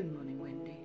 Good morning, Wendy.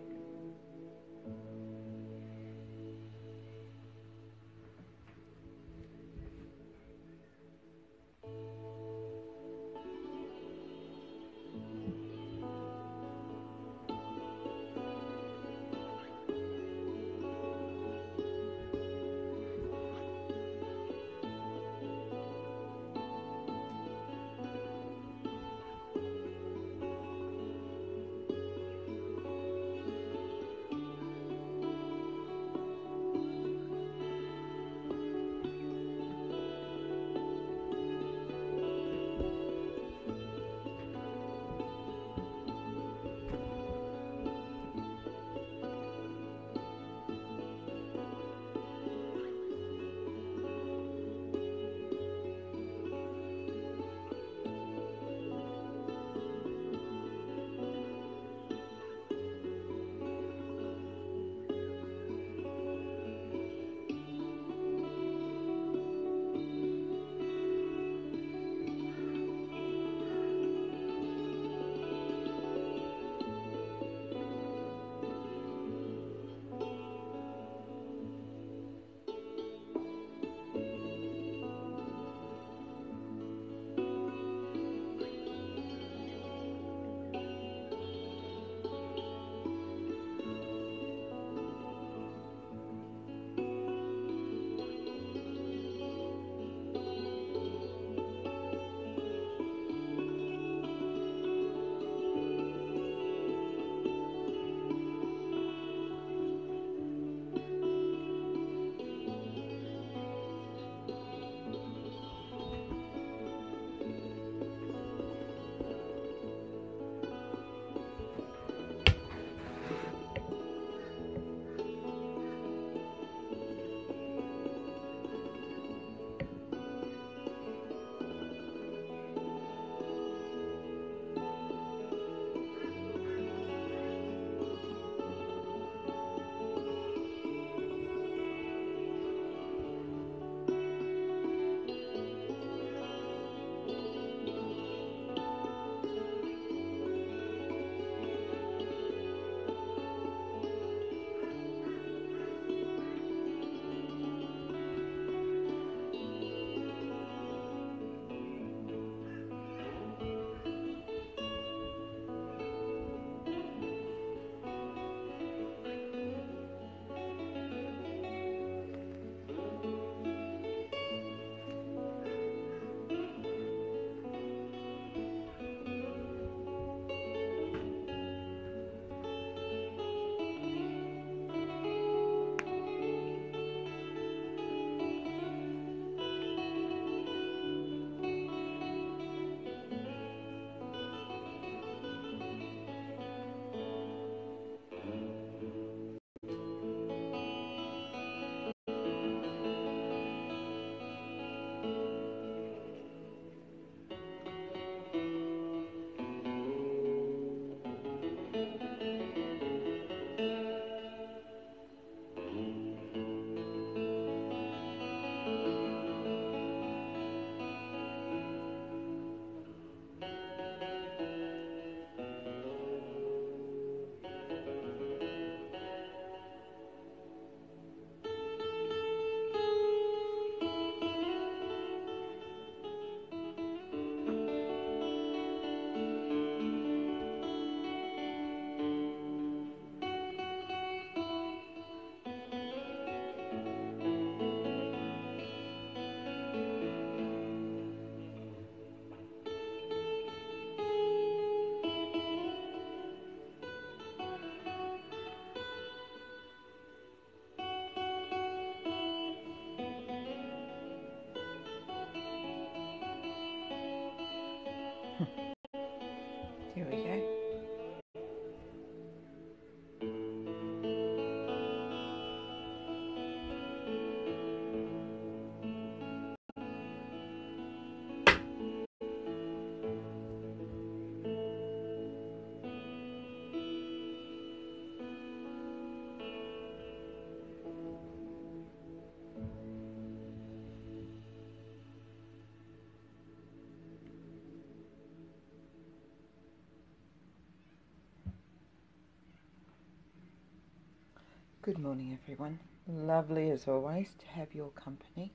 Good morning, everyone. Lovely as always to have your company.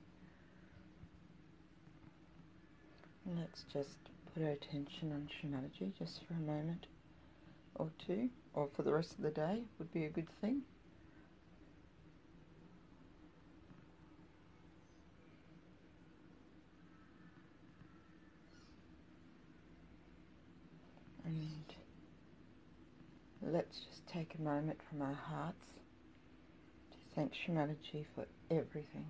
Let's just put our attention on Shri Mataji just for a moment or two, or for the rest of the day would be a good thing. And let's just take a moment from our hearts to thank Shri Mataji for everything.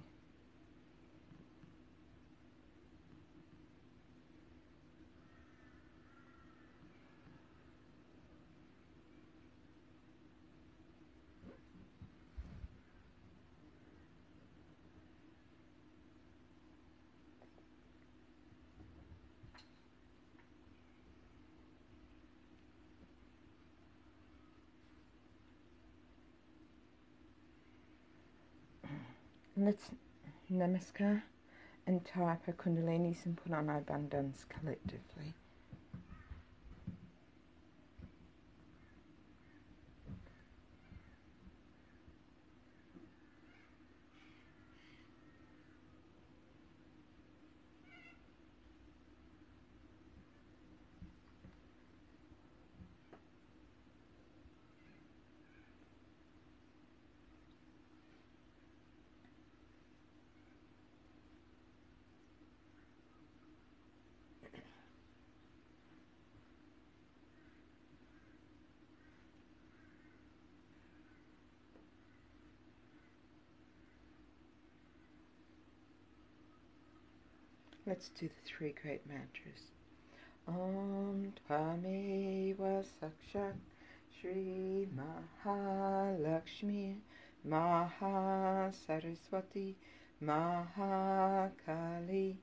Let's namaskar and tie up our kundalinis and put on our bandhans collectively. Let's do the three great mantras. Om Tvameva Sakshat Shri Mahalakshmi Mahasaraswati Mahakali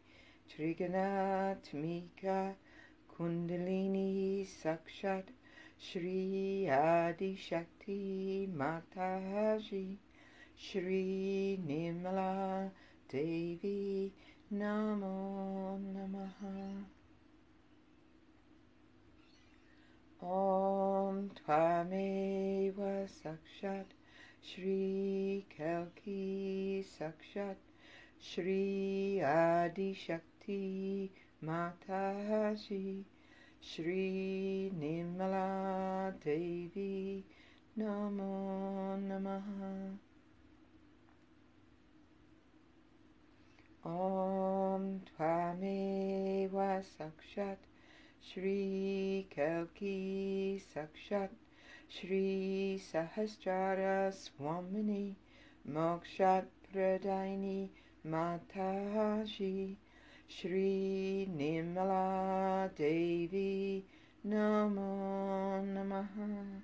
Triganatmika Kundalini Sakshat Shri Adi Shakti Mataji Shri Nirmala Devi Namo Namaha. Om Tvameva Sakshat Shri Kalki Sakshat Shri Adi Shakti Mataji Shri Nirmala Devi Namo Namaha. Om Tvameva Sakshat Shri Kalki Sakshat Shri Sahasrara Swamini Mokshat Pradaini Mataji Shri Nirmala Devi Namo Namaha.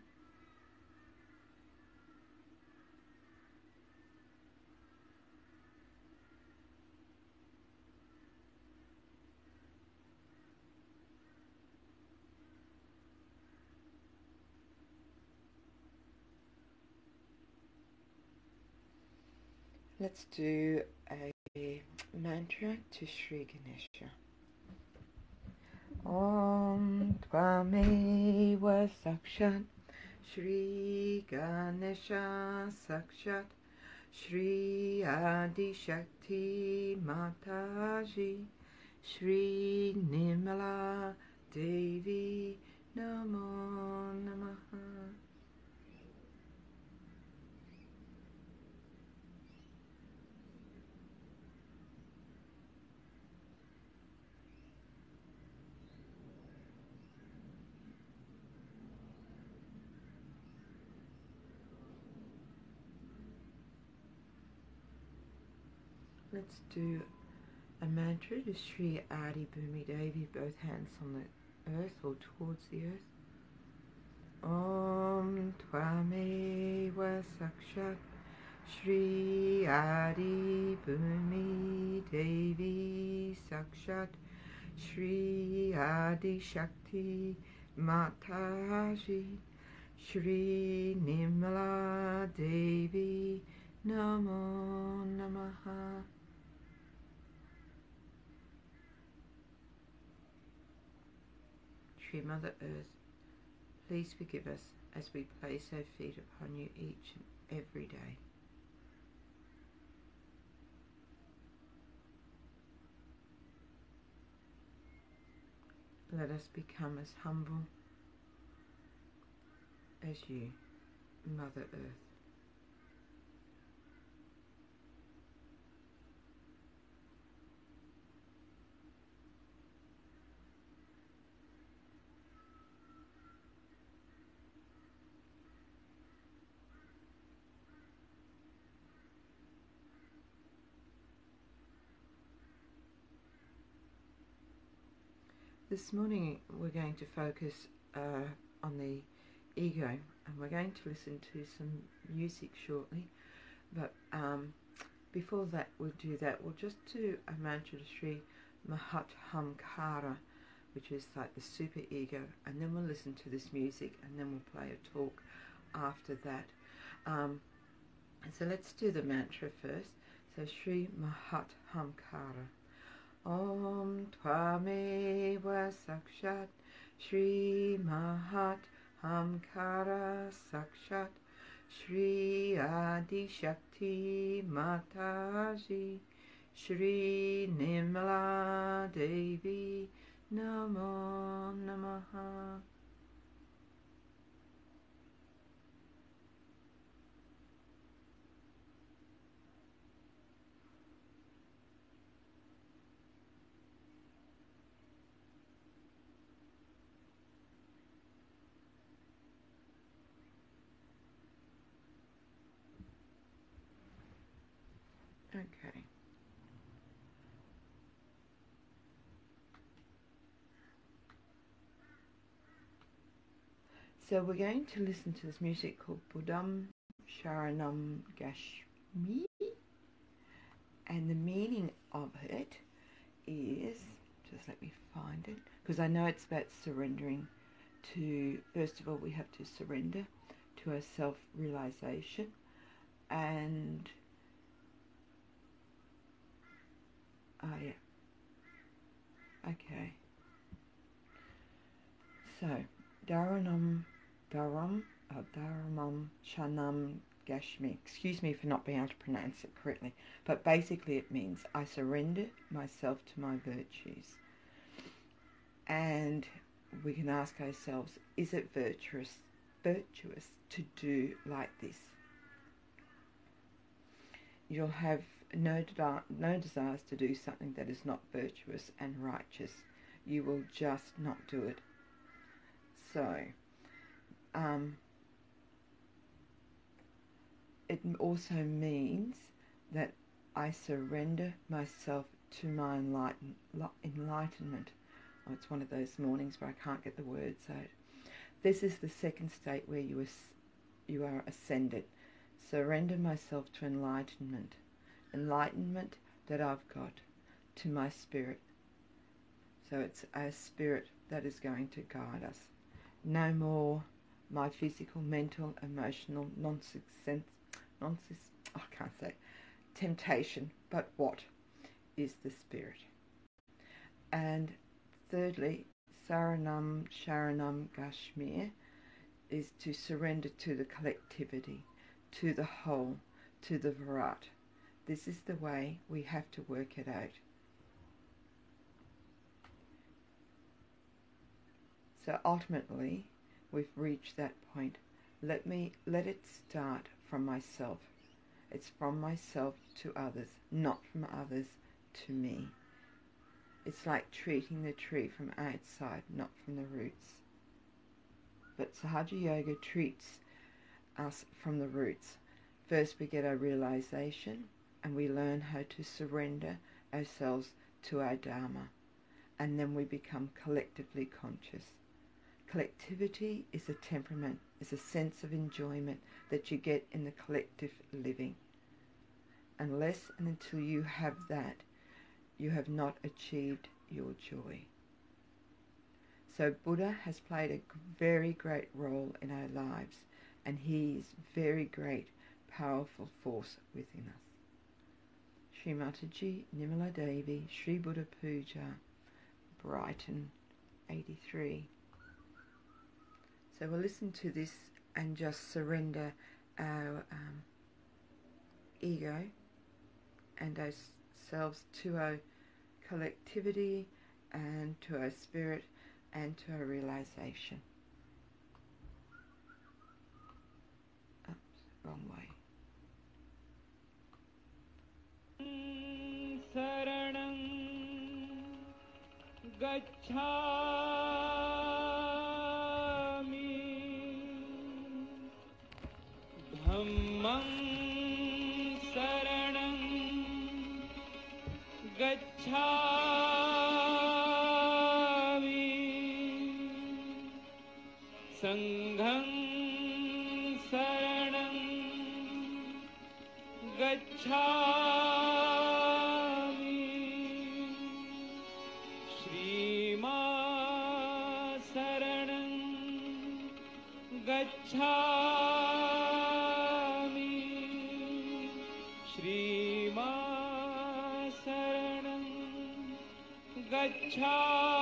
Let's do a mantra to Shri Ganesha. Om Tvameva Sakshat Shri Ganesha Sakshat Shri Adi Shakti Mataji Shri Nirmala Devi Namo Namaha. Let's do a mantra to Shri Adi Bhumi Devi, both hands on the earth or towards the earth. Om Tvameva Sakshat Shri Adi Bhumi Devi Sakshat Shri Adi Shakti Mataji Shri Nirmala Devi Namo Namaha. Shri Mother Earth, please forgive us as we place our feet upon you each and every day. let us become as humble as you, Mother Earth. This morning we're going to focus on the ego, and we're going to listen to some music shortly, but before that we'll just do a mantra to Shri Mataji, which is like the super ego, and then we'll listen to this music, and then we'll play a talk after that. So let's do the mantra first. So Shri Mataji. Om Tvameva Sakshat Shri Mataji Sakshat Shri Adi Shakti Mataji Shri Nimala Devi Namo Namaha. Okay. So we're going to listen to this music called Buddham Sharanam Gashmi, and the meaning of it is, just let me find it, because I know it's about surrendering to, first of all, we have to surrender to our self-realization, and yeah, okay. So Dharamam Shanam Gashmi. Excuse me for not being able to pronounce it correctly, but basically it means I surrender myself to my virtues. And we can ask ourselves, is it virtuous to do like this? You'll have no desires to do something that is not virtuous and righteous. You will just not do it. So, it also means that I surrender myself to my enlightenment. Oh, it's one of those mornings where I can't get the words out. This is the second state where you are ascended. Surrender myself to enlightenment that I've got, to my spirit. So it's our spirit that is going to guide us. No more my physical, mental, emotional temptation, but what is the spirit? And thirdly, Saranam Sharanam Gashmir is to surrender to the collectivity, to the whole, to the Virat. This is the way we have to work it out. So ultimately, we've reached that point. Let it start from myself. It's from myself to others, not from others to me. It's like treating the tree from outside, not from the roots. But Sahaja Yoga treats us from the roots. First we get our realization, and we learn how to surrender ourselves to our Dharma, and then we become collectively conscious. Collectivity is a temperament, is a sense of enjoyment that you get in the collective living. Unless and until you have that, you have not achieved your joy. So Buddha has played a very great role in our lives, and he is a very great, powerful force within us. Shri Mataji, Nimala Devi, Shri Buddha Puja, Brighton, 83. So we'll listen to this and just surrender our ego and ourselves to our collectivity and to our spirit, and to a realization. Oops, wrong way. Saranam gacchami dhammam saranam gacchami sangham saranam gacchami Shri Mataji gacchami Shri Mataji gacchami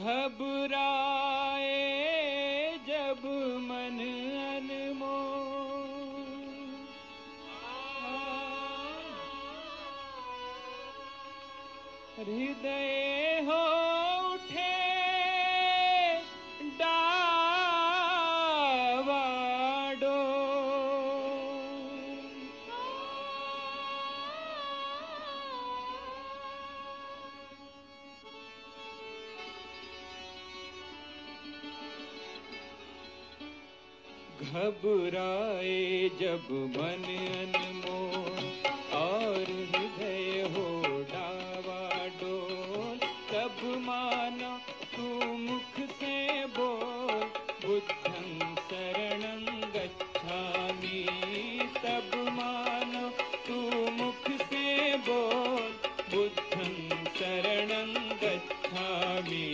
घबराए जब मन अनमोल हृदय हो उठे घबराए जब मन अनमोल और हृदय हो डावाडोल तब मानो तू मुख से बोल बुद्धं शरणं गच्छामि तब मानो तू मुख से बोल बुद्धं शरणं गच्छामि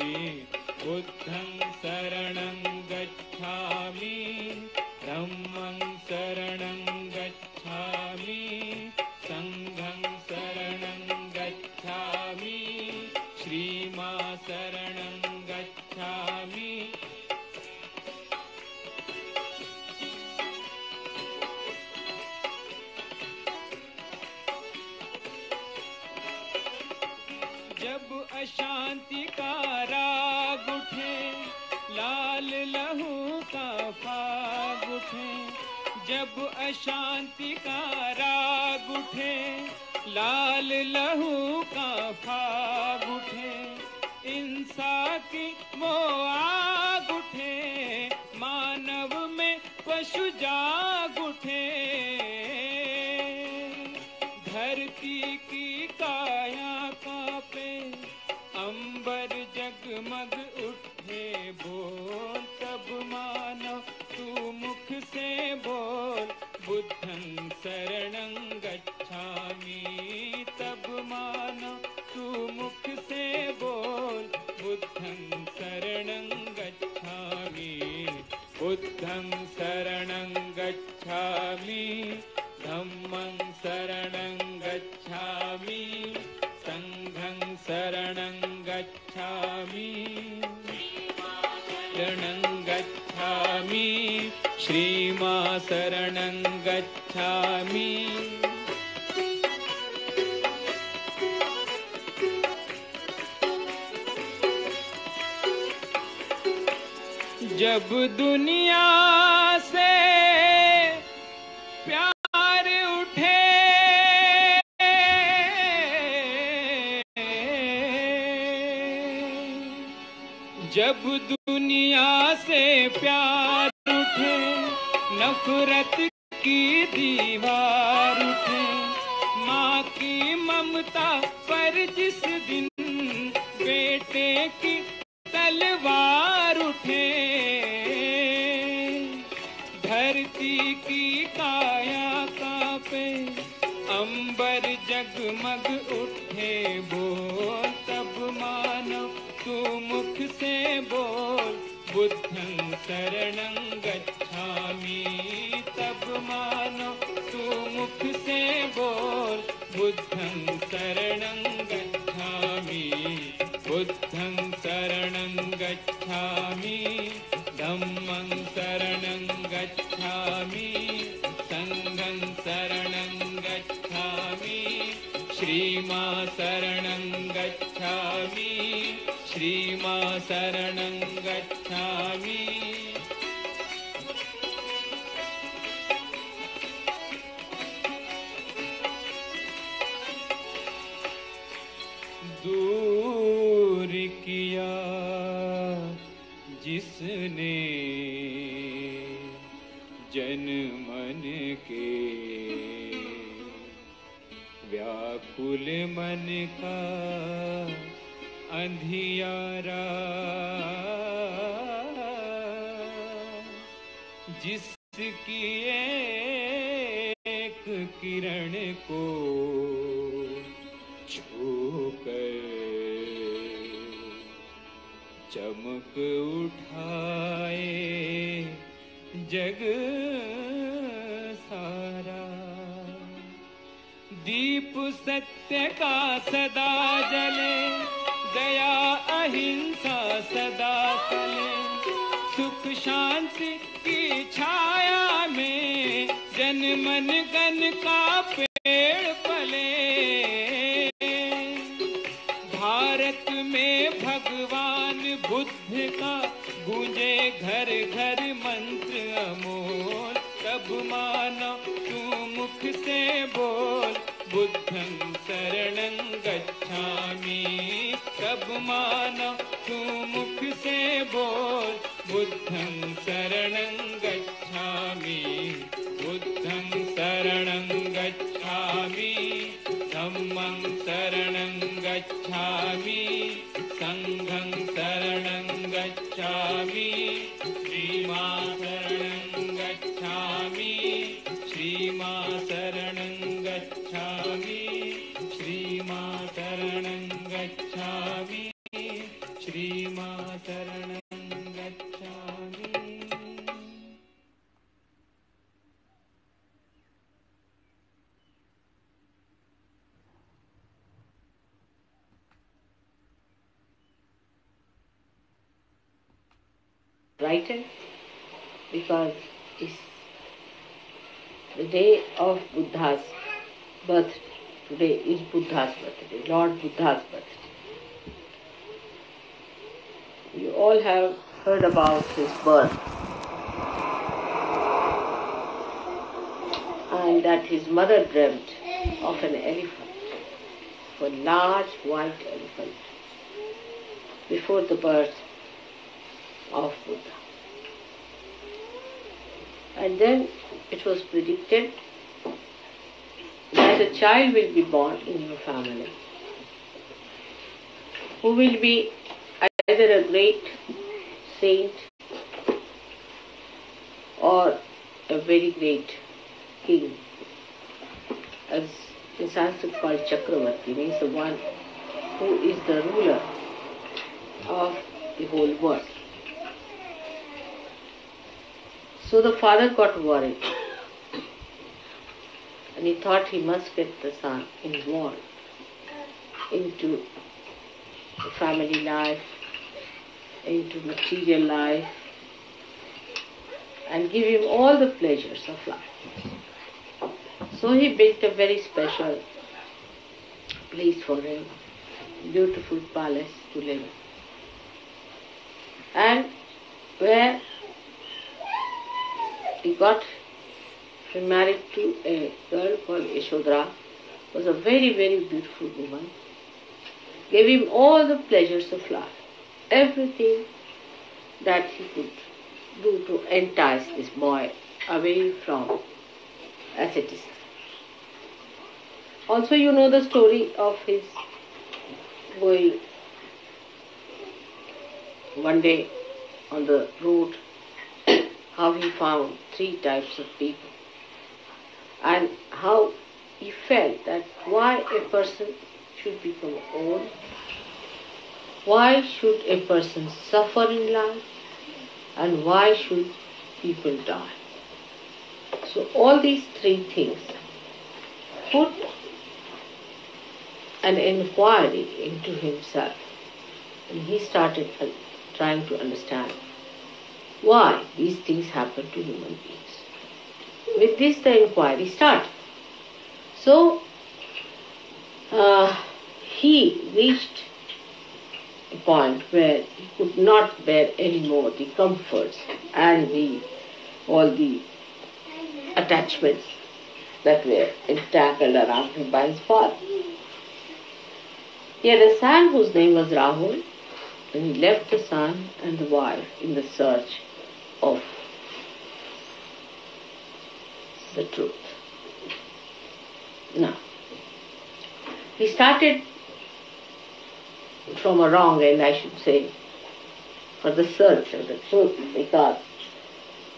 बुद्धं शरणं गच्छामि धम्मं शरणं गच्छामि संघं शरणं गच्छामि श्रीमा शरणं गच्छामि जब अशांति का राग उठे लाल लहू का फाग उठे जब अशांति का राग उठे लाल लहू का फाग उठे इंसा की वो आग उठे मानव में पशु जाग उठे धरती की काया कांपे अंबर जगमग उठे बोल तब मानो तू मुख से बोल बुद्धं शरणं गच्छामि तब मानो तू मुख से बोल बुद्धं शरणं गच्छामि बुद्धं शरणं गच्छामि धम्मं शरणं गच्छामि संघं शरणं गच्छामि शरणं गच्छामि श्रीमा शरणं गच्छामि जब दुनिया से प्यार उठे जब दुनिया से प्यार उठे नफरत की दीवार उठे माँ की ममता पर जिस दिन बेटे की तलवार उठे धरती की काया कांपे अंबर जगमग उठे बोल तब मानो तू मुख से बोल बुद्धं शरणं गच्छामि तब मानो तू मुख से बोल बुद्धं शरणं गच्छामि बुद्धं शरणं गच्छामि धम्मं शरणं गच्छामि संघं शरणं गच्छामि श्रीमा शरणं गच्छामि श्रीमा शरणं गच्छामि दूर किया जिसने जन मन के व्याकुल मन का अंधियारा जिसकी एक किरण को छूकर चमक उठाए जग सारा दीप सत्य का सदा जले दया अहिंसा सदा फले सुख शांति की छाया में जन मन गण का पेड़ पले भारत में भगवान बुद्ध का गूंजे घर घर मंत्र अमोल तब मानो तू मुख से बोल बुद्धं शरणं गच्छामि तब मानो तू मुख से बोल बुद्धं शरणं गच्छामि बुद्धं शरणं गच्छामि धम्मं शरणं गच्छामि संघं शरणं गच्छामि श्रीमा शरणं गच्छामि श्रीमा शरणं गच्छामि श्रीमा शरणं गच्छामि श्रीमा शरणं गच्छामि Brighten because it's the day of Buddha's birth. Today is Buddha's birthday, Lord Buddha's birthday. You all have heard about his birth and that his mother dreamt of an elephant, of a large white elephant before the birth of Buddha. And then it was predicted that a child will be born in your family who will be either a great saint or a very great king, as in Sanskrit called Chakravarti, means the one who is the ruler of the whole world. So the father got worried and he thought he must get the son involved into the family life, into material life, and give him all the pleasures of life. So he built a very special place for him, beautiful palace to live in. And where he got married to a girl called Yashodhara, was a very, very beautiful woman, gave him all the pleasures of life, everything that he could do to entice this boy away from asceticism. Also you know the story of his going one day on the road, how he found 3 types of people and how he felt that why a person should become old, why should a person suffer in life, and why should people die. So all these 3 things put an inquiry into himself, and he started trying to understand why these things happen to human beings. With this the inquiry started. So he reached a point where he could not bear any more the comforts and all the attachments that were entangled around him by his father. He had a son whose name was Rahul, and he left the son and the wife in the search of the truth. Now, he started from a wrong end, I should say, for the search of the truth, because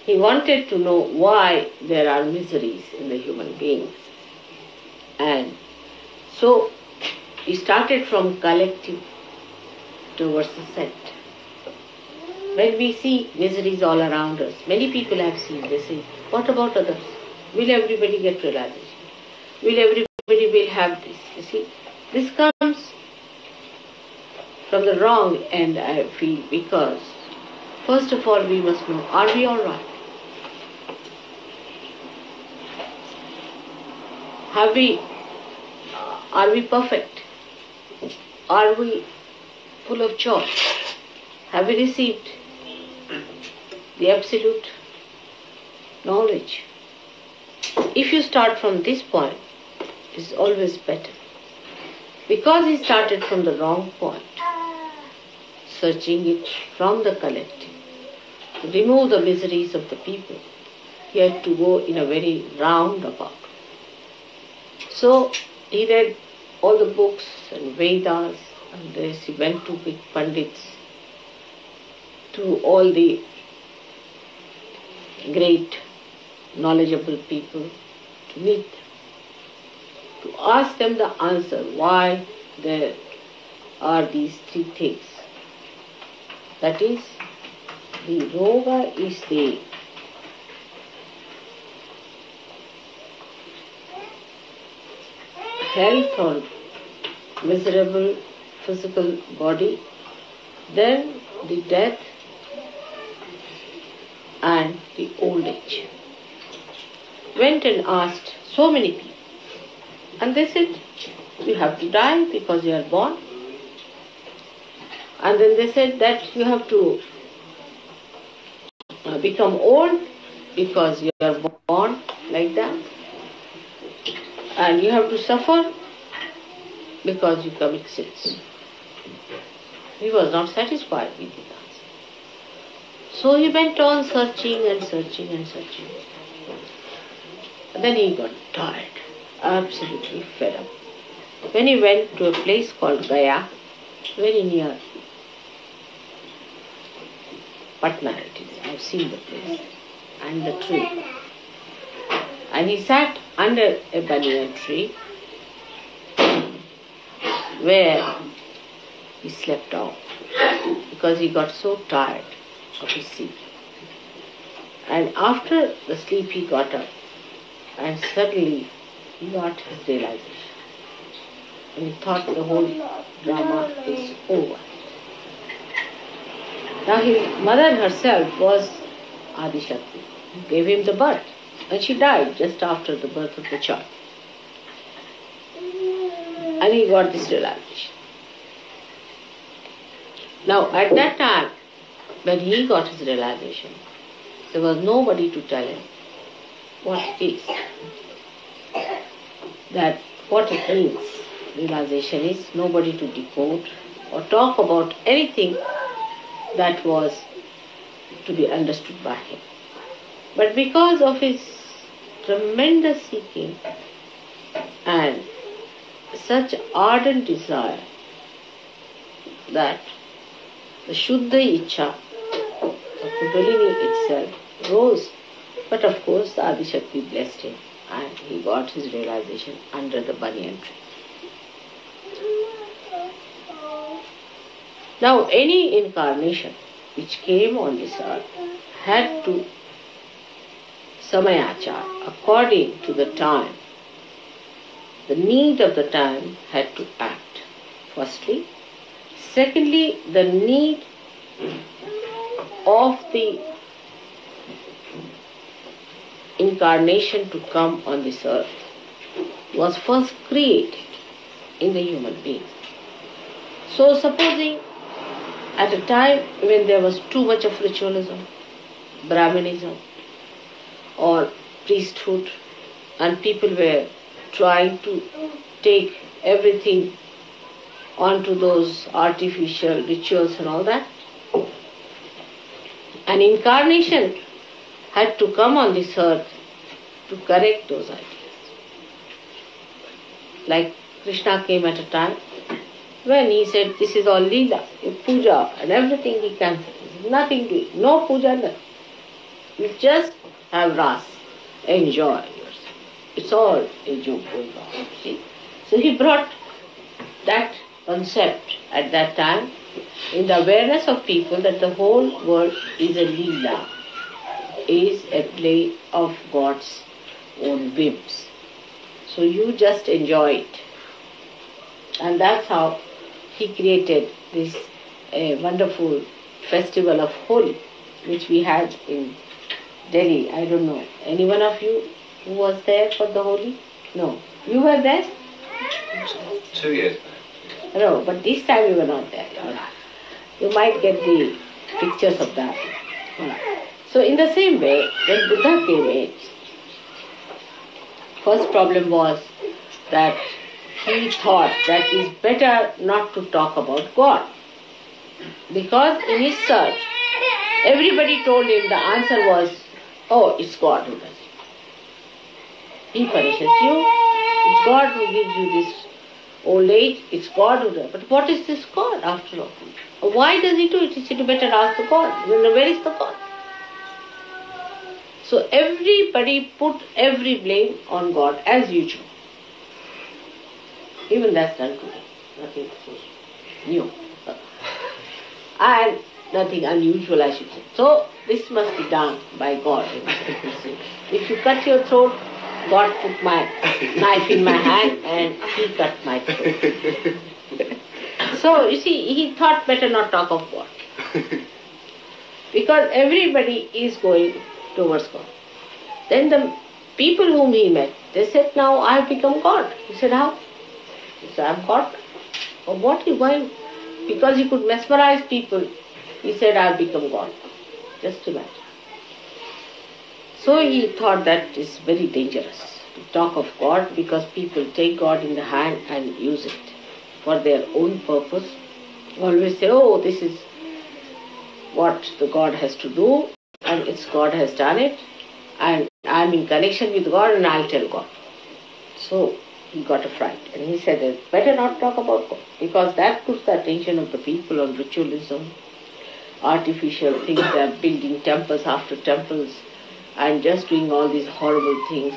he wanted to know why there are miseries in the human beings. And so he started from collective towards the set. When we see miseries all around us, many people have seen, they say, what about others? Will everybody get realization? Will everybody will have this? You see, this comes from the wrong end, I feel, because first of all we must know, are we all right? Are we perfect? Are we full of joy? Have we received the absolute knowledge? If you start from this point, it's always better. Because he started from the wrong point, searching it from the collective, to remove the miseries of the people, he had to go in a very roundabout. So he read all the books and Vedas, and this he went to big Pandits, to all the great knowledgeable people, to meet them, to ask them the answer why there are these three things. That is, the roga is the health or miserable physical body, then the death and the old age. Went and asked so many people, and they said, you have to die because you are born. And then they said that you have to become old because you are born like that. And you have to suffer because you commit sins. He was not satisfied with the answer. So he went on searching and searching and searching. And then he got tired, absolutely fed up. When he went to a place called Gaya, very near Patna it is, I have seen the place and the tree. And he sat under a banyan tree where he slept off because he got so tired of his sleep. And after the sleep he got up and suddenly he got his realization. And he thought the whole drama is over. Now his mother herself was Adi Shakti, who gave him the birth. And she died just after the birth of the child. And he got this realization. Now at that time, when he got his realization, there was nobody to tell him what it is. That what it means. Realization is nobody to decode or talk about anything that was to be understood by him. But because of his tremendous seeking and such ardent desire that the Shuddha Ichha, the Kundalini itself, rose. But of course the Adi Shakti blessed him and he got his realization under the banyan tree. Now any incarnation which came on this earth had to samayachar, according to the time, the need of the time had to act, firstly. Secondly, the need of the incarnation to come on this earth was first created. in the human being. So supposing at a time when there was too much of ritualism, Brahminism or priesthood, and people were trying to take everything onto those artificial rituals and all that, an incarnation had to come on this earth to correct those ideas. Like Krishna came at a time when he said, this is all Leela, puja and everything he cancelled. Nothing to it, no puja, nothing. You just have ras, enjoy yourself. It's all a joke going on, see. So he brought that concept at that time in the awareness of people that the whole world is a Leela, is a play of God's own whims. So you just enjoy it. And that's how he created this wonderful festival of Holi, which we had in Delhi. I don't know, any one of you who was there for the Holi? No. You were there? 2 years. No, but this time you were not there. You might get the pictures of that. So in the same way, when Buddha came in, first problem was that he thought that it's better not to talk about God. Because in his search, everybody told him the answer was, oh, it's God who does it. He punishes you. It's God who gives you this old age. It's God who does it. But what is this God after all? Why does he do it? He said, you better ask the God. Where is the God? So everybody put every blame on God as usual. Even that's done today. Nothing new. And nothing unusual, I should say. So this must be done by God. If you cut your throat, God put my knife in my hand and he cut my throat. So you see, he thought better not talk of God. Because everybody is going towards God. Then the people whom he met, they said, now I have become God. He said, how? He said, I am God. Oh, what? Why? Because he could mesmerize people, he said, I have become God. Just imagine. So he thought that is very dangerous to talk of God, because people take God in the hand and use it for their own purpose. Always say, oh, this is what the God has to do, and it's God has done it, and I'm in connection with God and I'll tell God. So he got a fright and he said, it's better not talk about God, because that puts the attention of the people on ritualism, artificial things. They are building temples after temples and just doing all these horrible things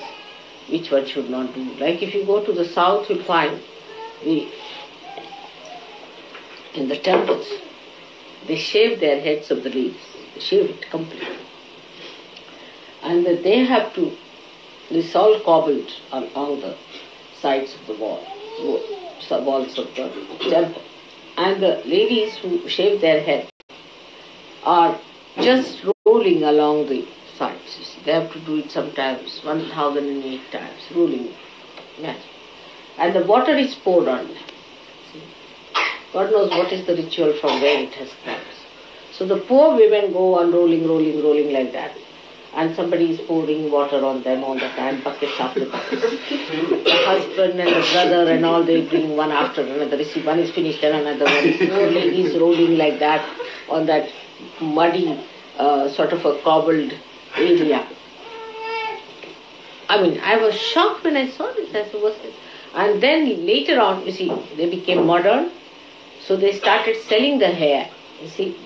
which one should not do. Like if you go to the south, you'll find in the temples, they shave their heads of the leaves. They shave it completely. And they have to, this all cobbled along the sides of the walls of the temple. And the ladies who shave their head are just rolling along the sides. You see, they have to do it sometimes 1008 times, rolling. Imagine. And the water is poured on them. See? God knows what is the ritual from where it has come. So the poor women go on rolling like that. And somebody is pouring water on them all the time, buckets after buckets. The husband and the brother and all, they bring one after another. You see, one is finished and another one. Four ladies rolling like that on that muddy, sort of a cobbled area. I mean, I was shocked when I saw this. I said, what's this? And then later on, you see, they became modern. So they started selling the hair, you see,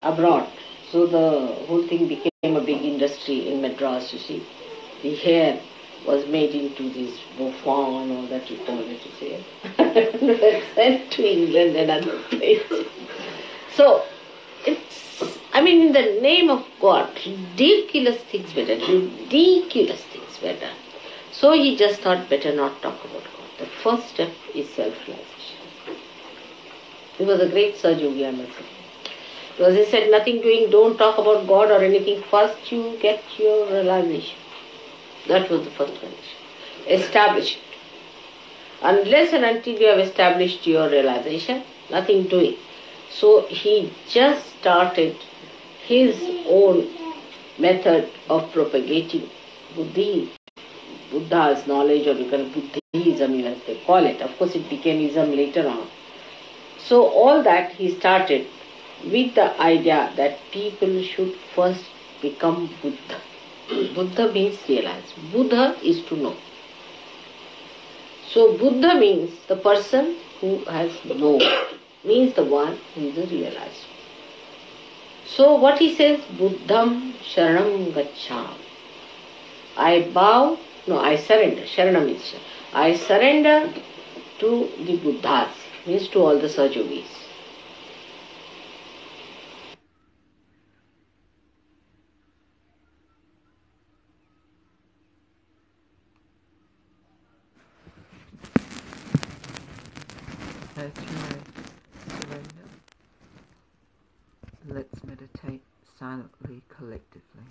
abroad. So the whole thing became a big industry in Madras, you see. The hair was made into this bouffant and all that you call it, you see. Sent to England and other places. So, it's, I mean, in the name of God, ridiculous things were done. Ridiculous things were done. So he just thought better not talk about God. The first step is self-realization. He was a great Sage Yogi, I must say. Because he said, nothing doing, don't talk about God or anything. First you get your realization. That was the first condition. Establish it. Unless and until you have established your realization, nothing doing. So he just started his own method of propagating Buddha's knowledge, or you can Buddhism, even as they call it. Of course, it became ism later on. So all that he started with the idea that people should first become Buddha. Buddha means realize. Buddha is to know. So Buddha means the person who has known, means the one who is a realizer. So what he says, Buddham Sharanam Gaccham. I surrender. Sharana means I surrender to the Buddhas, means to all the Sahajogis. As you surrender, let's meditate silently, collectively.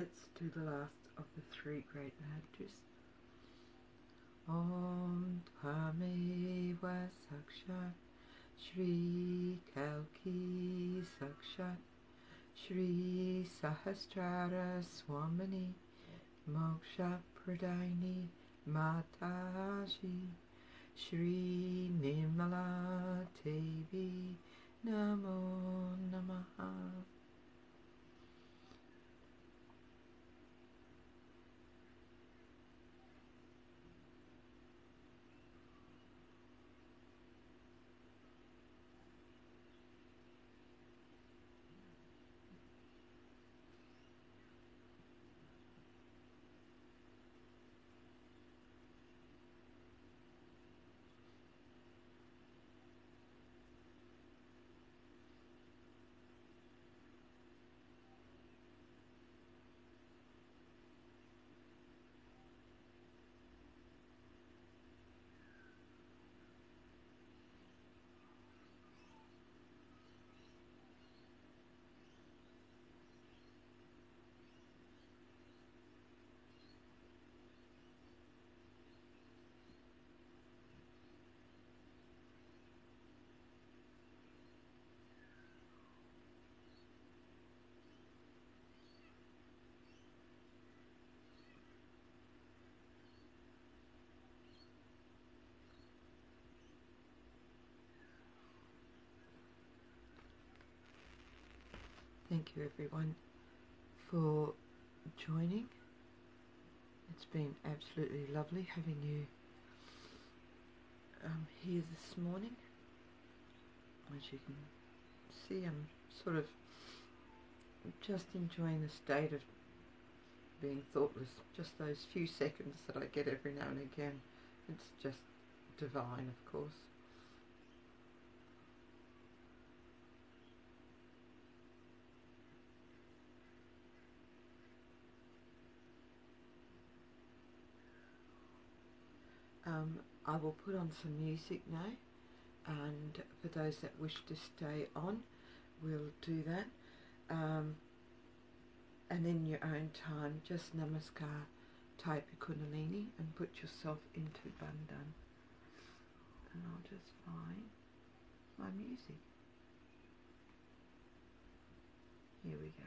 let's do the last of the three great mantras. Om Dhameva Sakshat Shri Kalki Sakshat Shri Sahasrara Swamini Moksha Pradayini Mataji Shri Nirmala Devi Namo Namaha. Thank you everyone for joining. It's been absolutely lovely having you here this morning. As you can see, I'm sort of just enjoying the state of being thoughtless. Just those few seconds that I get every now and again. It's just divine, of course. I will put on some music now, and for those that wish to stay on, we'll do that. And in your own time, just namaskar, type your kundalini and put yourself into bandhan. And I'll just find my music. Here we go.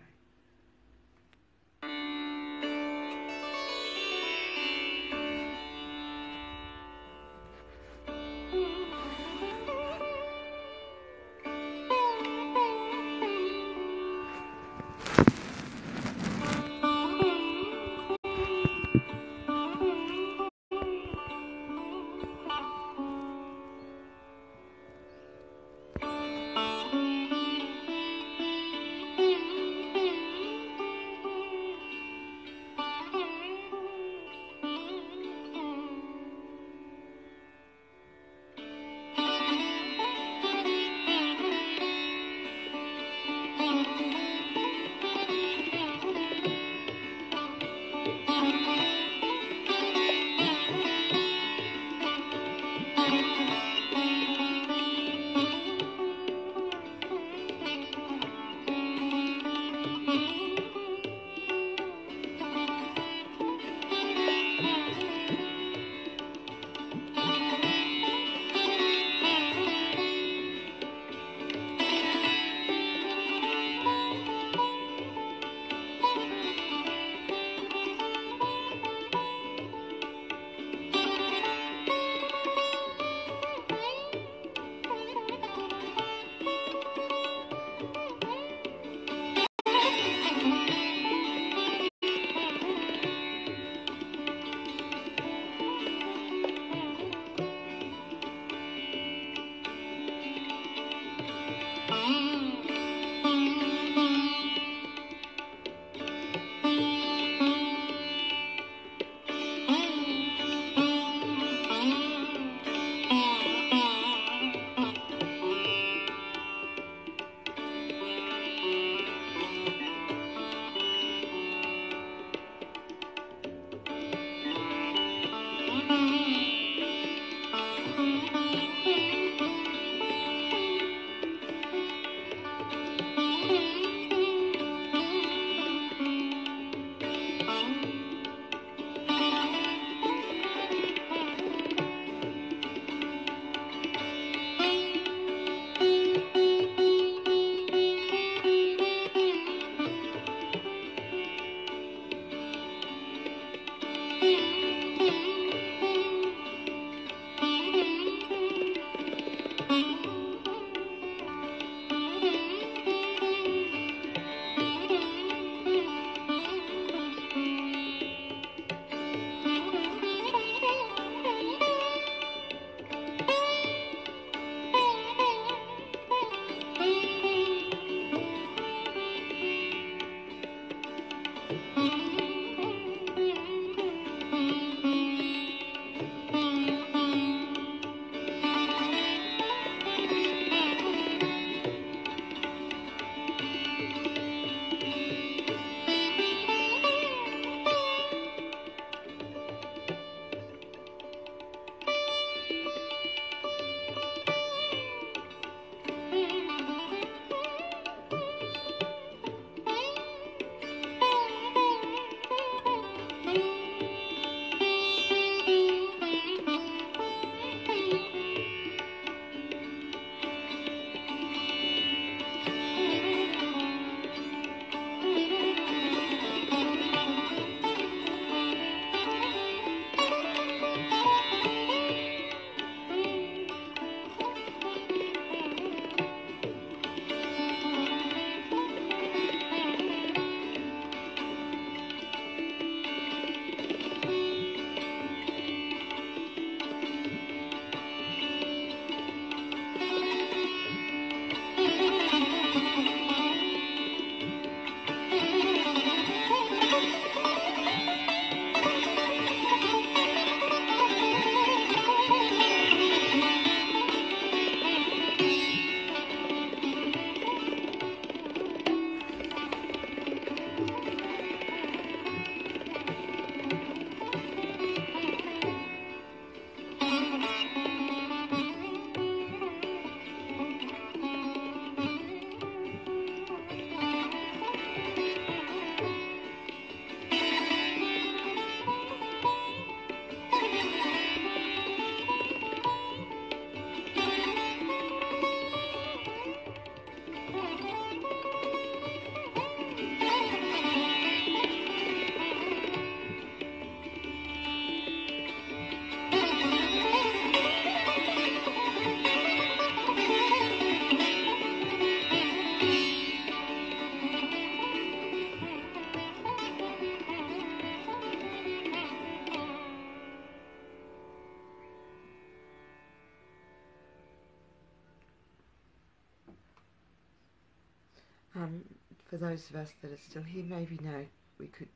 For those of us that are still here, maybe now we could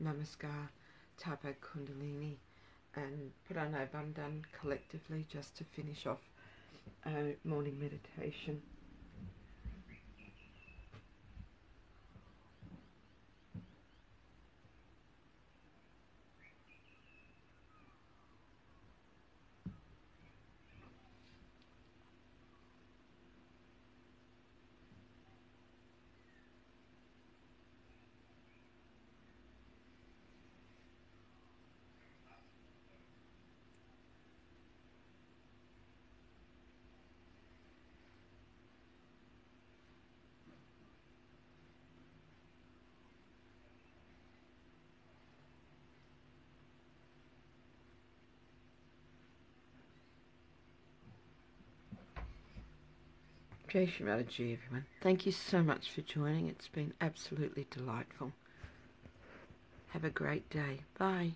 namaskar, tapa kundalini, and put our no bandhan collectively just to finish off our morning meditation. Shri Mataji, everyone. Thank you so much for joining. It's been absolutely delightful. Have a great day. Bye.